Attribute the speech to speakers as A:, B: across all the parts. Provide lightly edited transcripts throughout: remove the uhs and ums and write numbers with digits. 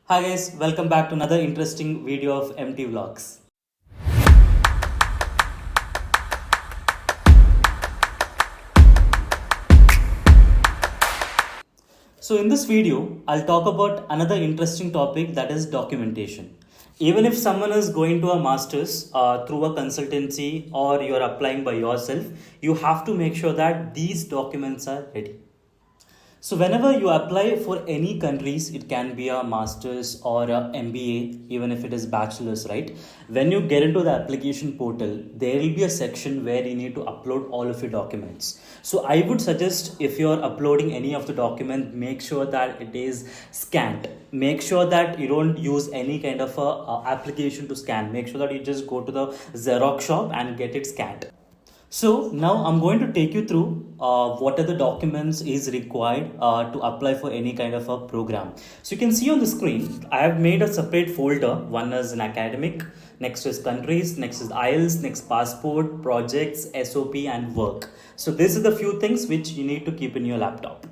A: Hi guys, welcome back to another interesting video of MT Vlogs. So in this video, I'll talk about another interesting topic, that is documentation. Even if someone is going to a master's through a consultancy or you're applying by yourself, you have to make sure that these documents are ready. So whenever you apply for any countries, it can be a master's or a MBA, even if it is bachelors, right? When you get into the application portal, there will be a section where you need to upload all of your documents. So I would suggest, if you're uploading any of the document, make sure that it is scanned. Make sure that you don't use any kind of application to scan. Make sure that you just go to the Xerox shop and get it scanned. So now I'm going to take you through what are the documents is required to apply for any kind of a program. So you can see on the screen, I have made a separate folder. One is an academic, next is countries, next is IELTS, next passport, projects, SOP and work. So these are the few things which you need to keep in your laptop.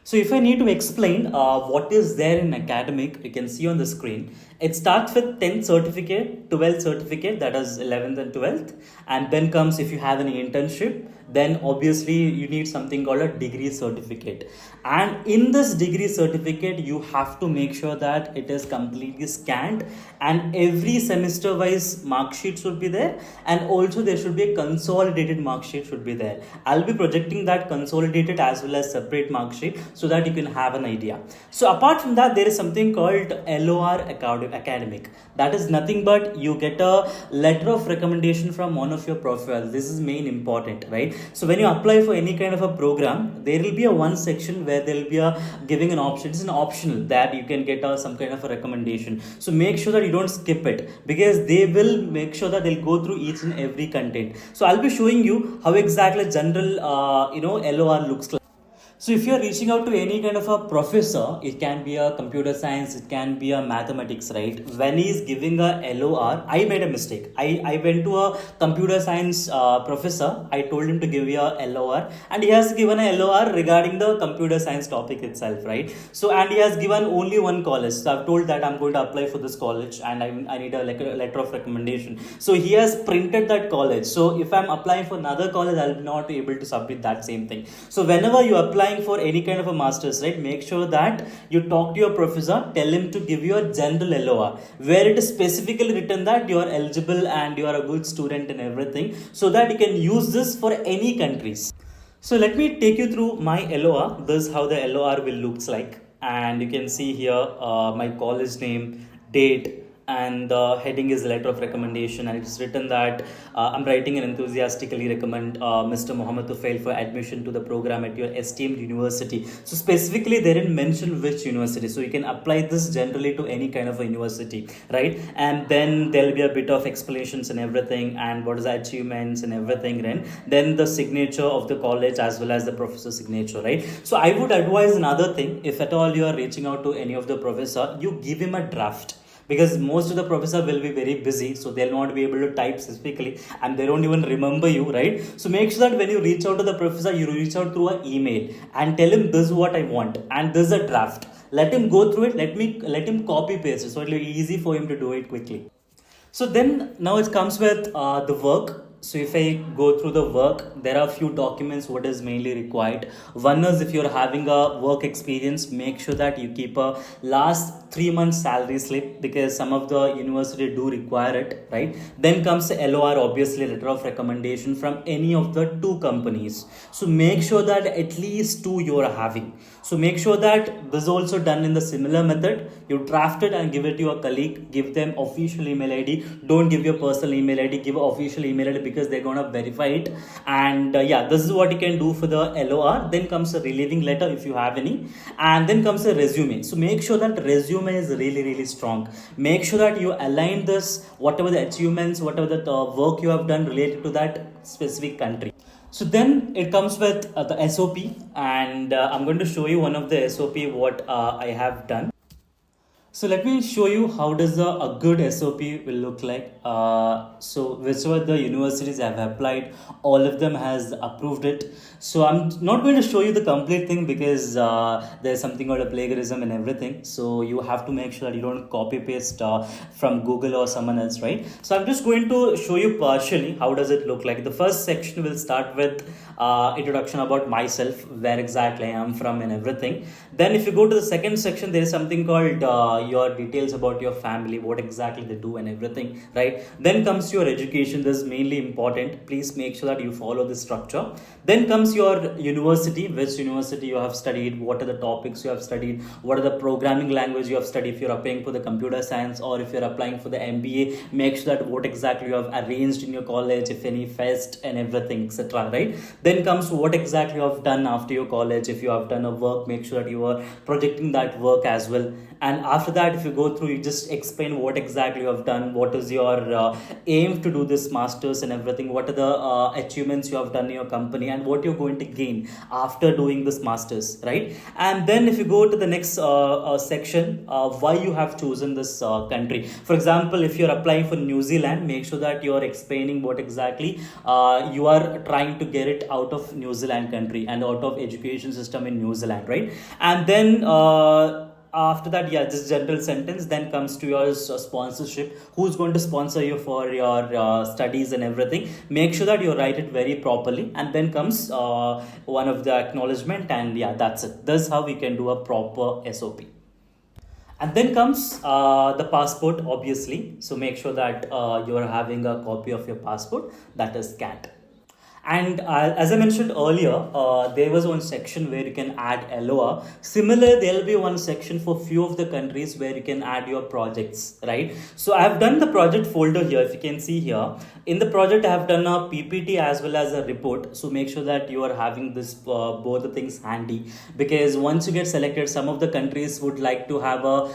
A: So if I need to explain what is there in academic, you can see on the screen, it starts with 10th certificate, 12th certificate, that is 11th and 12th. And then comes, if you have any internship, then obviously you need something called a degree certificate. And in this degree certificate, you have to make sure that it is completely scanned, and every semester wise mark sheet should be there, and also there should be a consolidated mark sheet should be there. I'll be projecting that consolidated as well as separate mark sheet so that you can have an idea. So apart from that, there is something called LOR academic. That is nothing but you get a letter of recommendation from one of your professors. This is main important, right? So when you apply for any kind of a program, there will be a one section where there will be a giving an option. It's an optional that you can get some kind of a recommendation. So make sure that you don't skip it, because they will make sure that they'll go through each and every content. So I'll be showing you how exactly general LOR looks like. So if you're reaching out to any kind of a professor, it can be a computer science, it can be a mathematics, right? When he's giving a LOR, I made a mistake. I went to a computer science professor. I told him to give me a LOR, and he has given a LOR regarding the computer science topic itself, right? So, and he has given only one college. So I've told that I'm going to apply for this college and I need a letter of recommendation. So he has printed that college. So if I'm applying for another college, I'll not be able to submit that same thing. So whenever you apply for any kind of a master's, right, make sure that you talk to your professor, tell him to give you a general LOR where it is specifically written that you are eligible and you are a good student and everything, so that you can use this for any countries. So let me take you through my LOR. This is how the LOR will looks like, and you can see here my college name, date, and the heading is letter of recommendation, and it's written that I'm writing and enthusiastically recommend Mr. Mohammed Tufail for admission to the program at your esteemed university. So specifically they didn't mention which university, so you can apply this generally to any kind of a university, right? And then there'll be a bit of explanations and everything, and what is the achievements and everything, right? Then the signature of the college as well as the professor's signature, right? So I would advise another thing, if at all you are reaching out to any of the professor, you give him a draft, because most of the professor will be very busy, so they'll not be able to type specifically and they don't even remember you, right? So make sure that when you reach out to the professor, you reach out through an email and tell him this is what I want and this is a draft. Let him go through it. Let him copy paste it, so it'll be easy for him to do it quickly. So then now it comes with the work. So if I go through the work, there are a few documents what is mainly required. One is, if you're having a work experience, make sure that you keep a last 3 months salary slip, because some of the university do require it, right? Then comes the LOR, obviously letter of recommendation from any of the two companies. So make sure that at least two you are having. So make sure that this is also done in the similar method. You draft it and give it to your colleague, give them official email ID. Don't give your personal email ID, give an official email ID, because they're gonna verify it. And yeah, this is what you can do for the LOR. Then comes a relieving letter if you have any, and then comes a resume. So make sure that resume is really strong. Make sure that you align this, whatever the achievements, whatever the work you have done related to that specific country. So then it comes with the SOP, and I'm going to show you one of the SOP what I have done. So let me show you how does a good SOP will look like. So whichever the universities have applied, all of them has approved it. So I'm not going to show you the complete thing because there's something called a plagiarism and everything. So you have to make sure that you don't copy paste from Google or someone else, right? So I'm just going to show you partially how does it look like. The first section will start with introduction about myself, where exactly I am from and everything. Then if you go to the second section, there is something called your details about your family, what exactly they do and everything, right? Then comes your education. This is mainly important. Please make sure that you follow this structure. Then comes your university, which university you have studied, what are the topics you have studied, what are the programming language you have studied. If you're applying for the computer science or if you're applying for the MBA, make sure that what exactly you have arranged in your college, if any fest and everything, etc., right? Then comes what exactly you have done after your college. If you have done a work, make sure that you are projecting that work as well. And after that, if you go through, you just explain what exactly you have done, what is your aim to do this masters and everything, what are the achievements you have done in your company and what you're going to gain after doing this masters, right? And then if you go to the next section, why you have chosen this country. For example, if you're applying for New Zealand, make sure that you're explaining what exactly you are trying to get it out of New Zealand country and out of education system in New Zealand, right? And then after that, yeah, this general sentence. Then comes to your sponsorship, who's going to sponsor you for your studies and everything. Make sure that you write it very properly. And then comes one of the acknowledgement, and yeah, that's it. This is how we can do a proper SOP. And then comes the passport, obviously. So make sure that you are having a copy of your passport that is scanned. And as I mentioned earlier, there was one section where you can add LOA. Similar, there'll be one section for few of the countries where you can add your projects, right? So I have done the project folder here. If you can see here, in the project, I have done a PPT as well as a report. So make sure that you are having this both the things handy, because once you get selected, some of the countries would like to have a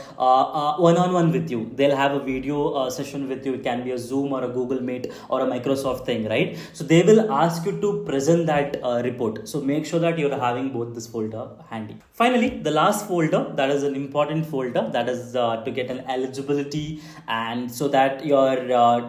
A: one-on-one with you. They'll have a video session with you. It can be a Zoom or a Google Meet or a Microsoft thing, right? So they will ask you to present that report. So make sure that you're having both this folder handy. Finally, the last folder, that is an important folder, that is to get an eligibility, and so that your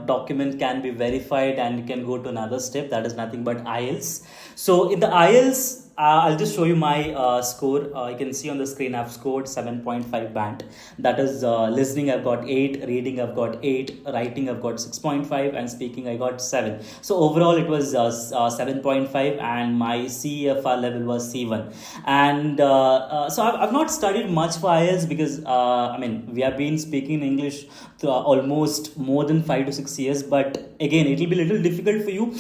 A: document can be verified and you can go to another step. That is nothing but IELTS. So in the IELTS, I'll just show you my score. You can see on the screen I've scored 7.5 band. That is listening I've got 8, reading I've got 8, writing I've got 6.5, and speaking I got 7. So overall it was 7.5, and my CEFR level was C1. And so I've not studied much for IELTS because I mean, we have been speaking English almost more than 5 to 6 years, but again it will be a little difficult for you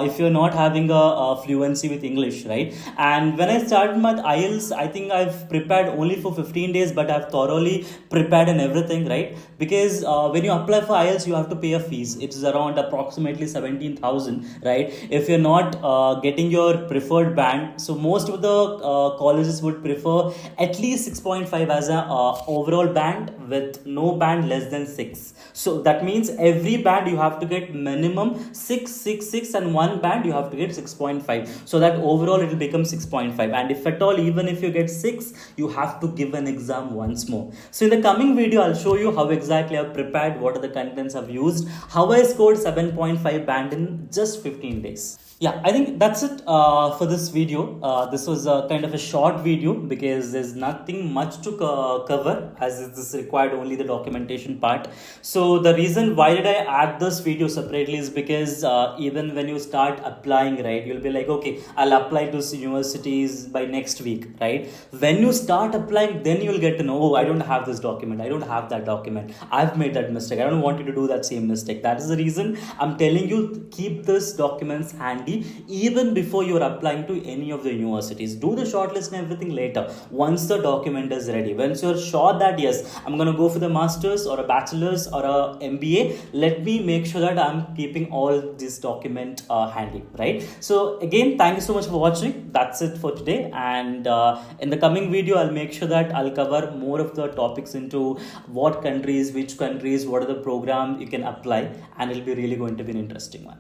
A: if you're not having a fluency with English, right? And when I started my IELTS, I think I've prepared only for 15 days, but I've thoroughly prepared and everything, right? Because when you apply for IELTS, you have to pay a fees. It is around approximately 17,000, right? If you're not getting your preferred band, so most of the colleges would prefer at least 6.5 as an overall band, with no band less than 6. So that means every band you have to get minimum 6, 6, 6, and one band you have to get 6.5. So that overall it will become 6.5. And if at all, even if you get 6, you have to give an exam once more. So in the coming video, I'll show you how exactly I've prepared, what are the contents I've used, how I scored 7.5 band in just 15 days. Yeah, I think that's it for this video. This was a kind of a short video because there's nothing much to cover, as this required only the documentation part. So the reason why did I add this video separately is because even when you start applying, right, you'll be like, okay, I'll apply to universities by next week, right? When you start applying, then you'll get to know, oh, I don't have this document, I don't have that document, I've made that mistake, I don't want you to do that same mistake. That is the reason I'm telling you, keep this documents handy even before you're applying to any of the universities. Do the shortlist and everything later, once the document is ready. Once you're sure that yes, I'm going to go for the masters or a bachelor's or a MBA, let me make sure that I'm keeping all this document handy, right? So again, thank you so much for watching. That's it for today, and in the coming video I'll make sure that I'll cover more of the topics into what countries, which countries, what are the program you can apply, and it'll be really going to be an interesting one.